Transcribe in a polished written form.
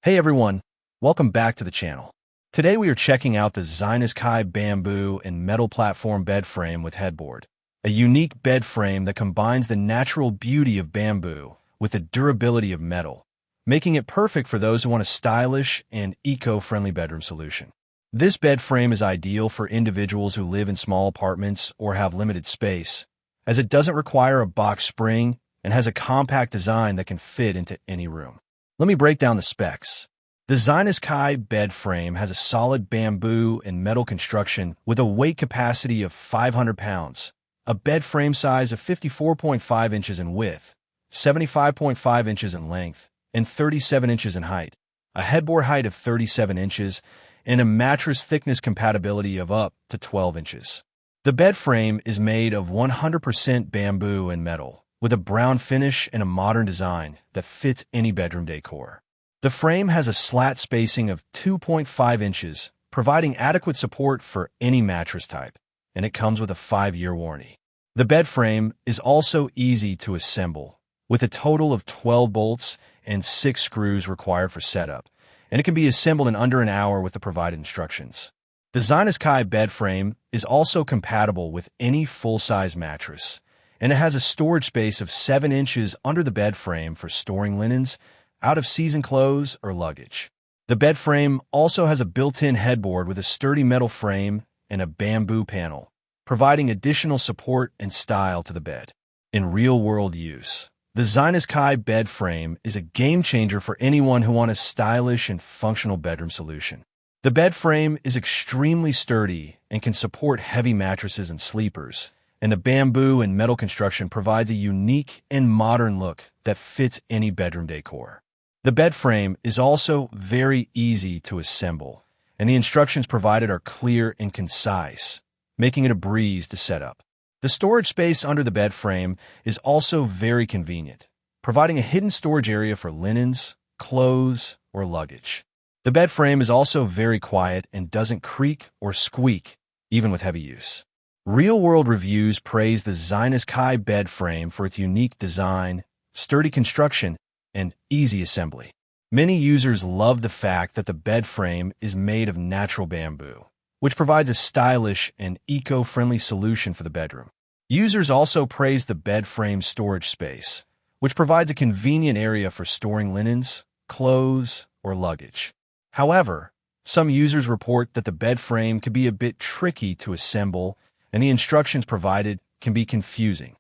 Hey everyone, welcome back to the channel. Today we are checking out the Zyniskai bamboo and metal platform bed frame with headboard, a unique bed frame that combines the natural beauty of bamboo with the durability of metal, making it perfect for those who want a stylish and eco-friendly bedroom solution. This bed frame is ideal for individuals who live in small apartments or have limited space, as it doesn't require a box spring and has a compact design that can fit into any room. Let me break down the specs. The Zyniskai bed frame has a solid bamboo and metal construction with a weight capacity of 500 pounds, a bed frame size of 54.5 inches in width, 75.5 inches in length, and 37 inches in height, a headboard height of 37 inches, and a mattress thickness compatibility of up to 12 inches. The bed frame is made of 100% bamboo and metal, with a brown finish and a modern design that fits any bedroom decor. The frame has a slat spacing of 2.5 inches, providing adequate support for any mattress type, and it comes with a 5-year warranty. The bed frame is also easy to assemble, with a total of 12 bolts and 6 screws required for setup, and it can be assembled in under an hour with the provided instructions. The Zyniskai bed frame is also compatible with any full-size mattress, and it has a storage space of 7 inches under the bed frame for storing linens, out-of-season clothes, or luggage. The bed frame also has a built-in headboard with a sturdy metal frame and a bamboo panel, providing additional support and style to the bed. In real-world use, the Zyniskai bed frame is a game-changer for anyone who wants a stylish and functional bedroom solution. The bed frame is extremely sturdy and can support heavy mattresses and sleepers, and the bamboo and metal construction provides a unique and modern look that fits any bedroom decor. The bed frame is also very easy to assemble, and the instructions provided are clear and concise, making it a breeze to set up. The storage space under the bed frame is also very convenient, providing a hidden storage area for linens, clothes, or luggage. The bed frame is also very quiet and doesn't creak or squeak, even with heavy use. Real-world reviews praise the Zyniskai bed frame for its unique design, sturdy construction, and easy assembly. Many users love the fact that the bed frame is made of natural bamboo, which provides a stylish and eco-friendly solution for the bedroom. Users also praise the bed frame storage space, which provides a convenient area for storing linens, clothes, or luggage. However, some users report that the bed frame can be a bit tricky to assemble, and the instructions provided can be confusing.